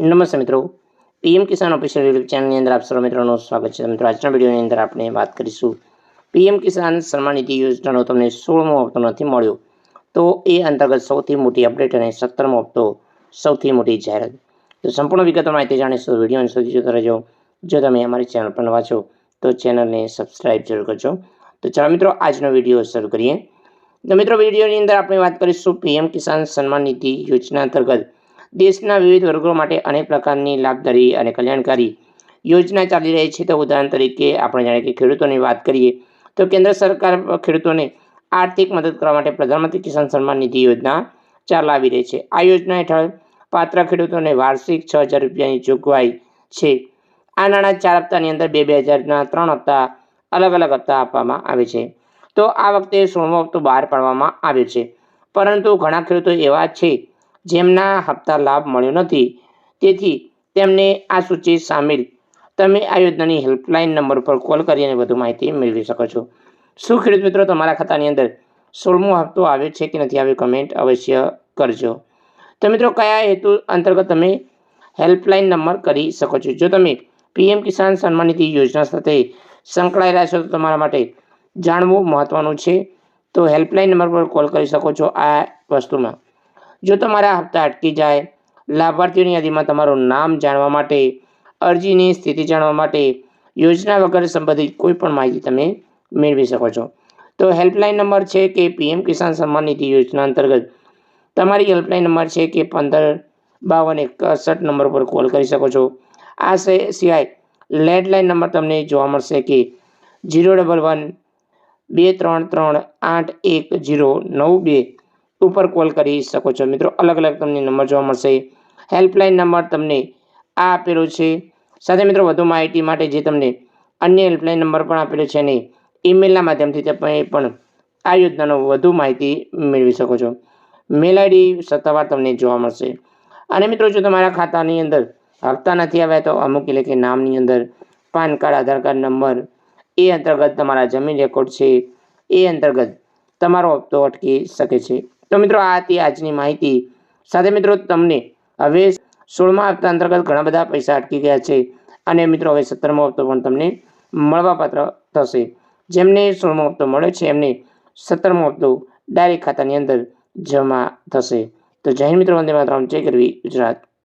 નમસ્તે મિત્રો, પીએમ કિસાન official YouTube ચેનલની અંદર આપ સર્વ મિત્રોનું સ્વાગત છે। મિત્રો, આજના વિડીયોની અંદર આપણે વાત કરીશું પીએમ કિસાન સન્માન નિધિ યોજનાનો તમને 16મો હપ્તો નથી મળ્યો તો એ અંતર્ગત સૌથી મોટી અપડેટ અને 17મો હપ્તો સૌથી મોટી જાહેરાત। તો સંપૂર્ણ વિગતો માહિતી જાણીશું। વિડીયોને સુધી જોતા રહેજો। જો તમે અમારી ચેનલ પર નવા છો તો ચેનલને સબસ્ક્રાઇબ જરૂર કરજો। તો ચાલો મિત્રો, આજનો વિડીયો શરૂ કરીએ। તો મિત્રો, વિડીયોની અંદર આપણે વાત કરીશું પીએમ કિસાન સન્માન નિધિ યોજના અંતર્ગત દેશના વિવિધ વર્ગો માટે અનેક પ્રકારની લાભદાયી અને કલ્યાણકારી યોજના ચાલી રહી છે। તો ઉદાહરણ તરીકે આપણે જાણીએ કે ખેડૂતોની વાત કરીએ તો કેન્દ્ર સરકાર ખેડૂતોને આર્થિક મદદ કરવા માટે પ્રધાનમંત્રી કિસાન સન્માન નિધિ યોજના ચલાવી રહી છે। આ યોજના હેઠળ પાત્ર ખેડૂતોને વાર્ષિક 6,000 રૂપિયાની જોગવાઈ છે। આ નાણાં 4 હપ્તાની અંદર 2,000ના 3 હપ્તા અલગ અલગ હપ્તા આપવામાં આવે છે। તો આ વખતે 16મો હપ્તો બહાર પાડવામાં આવ્યો છે, પરંતુ ઘણા ખેડૂતો એવા છે જેમના હપ્તા લાભ મળ્યો નથી, તેથી તેમને આ સૂચિ સામેલ તમે આ યોજનાની હેલ્પલાઇન નંબર પર કોલ કરીને વધુ માહિતી મેળવી શકો છો। શું ખેડૂત મિત્રો, તમારા ખાતાની અંદર 16મો હપ્તો આવ્યો છે કે નથી આવ્યો, કમેન્ટ અવશ્ય કરજો। તો મિત્રો, કયા હેતુ અંતર્ગત તમે હેલ્પલાઇન નંબર કરી શકો છો? જો તમે પીએમ કિસાન સન્માન નિધિ યોજના સાથે સંકળાયેલા છો તો તમારા માટે જાણવું મહત્વનું છે। તો હેલ્પલાઇન નંબર પર કોલ કરી શકો છો। આ વસ્તુમાં જો તમારા હપ્તા અટકી જાય, લાભાર્થીઓની યાદીમાં તમારું નામ જાણવા માટે, અરજીની સ્થિતિ જાણવા માટે, યોજના વગર સંબંધિત કોઈ પણ માહિતી તમે મેળવી શકો છો। તો હેલ્પલાઇન નંબર છે કે પીએમ કિસાન સન્માન નિધિ યોજના અંતર્ગત તમારી હેલ્પલાઇન નંબર છે કે 155261 નંબર પર કોલ કરી શકો છો। આ સિવાય લેન્ડલાઇન નંબર તમને જોવા મળશે કે 011-233-8192 ઉપર કોલ કરી શકો છો। મિત્રો, અલગ અલગ તમને નંબર જોવા મળશે। હેલ્પલાઇન નંબર તમને આ આપેલો છે। સાથે મિત્રો, વધુ માહિતી માટે જે તમને અન્ય હેલ્પલાઇન નંબર પણ આપેલો છે અને ઈમેલના માધ્યમથી તમે પણ આ યોજનાનો વધુ માહિતી મેળવી શકો છો। મેલ આઈડી સત્તાવાર તમને જોવા મળશે। અને મિત્રો, જો તમારા ખાતાની અંદર હપ્તા નથી આવ્યા તો અમુક એટલે કે નામની અંદર પાન કાર્ડ, આધાર કાર્ડ નંબર એ અંતર્ગત તમારા જમીન રેકોર્ડ છે એ અંતર્ગત તમારો હપ્તો અટકી શકે છે। તો મિત્રો, આ હતી આજની માહિતી। સાથે મિત્રો, તમને હવે 16મા હપ્તા અંતર્ગત ઘણા બધા પૈસા અટકી ગયા છે અને મિત્રો હવે 17મો હપ્તો પણ તમને મળવાપાત્ર થશે। જેમને 16મો હપ્તો મળ્યો છે એમને 17મો હપ્તો ડાયરેક્ટ ખાતાની અંદર જમા થશે। તો જય હિન્દ મિત્રો, વંદે માતરમ, જય ગરવી ગુજરાત।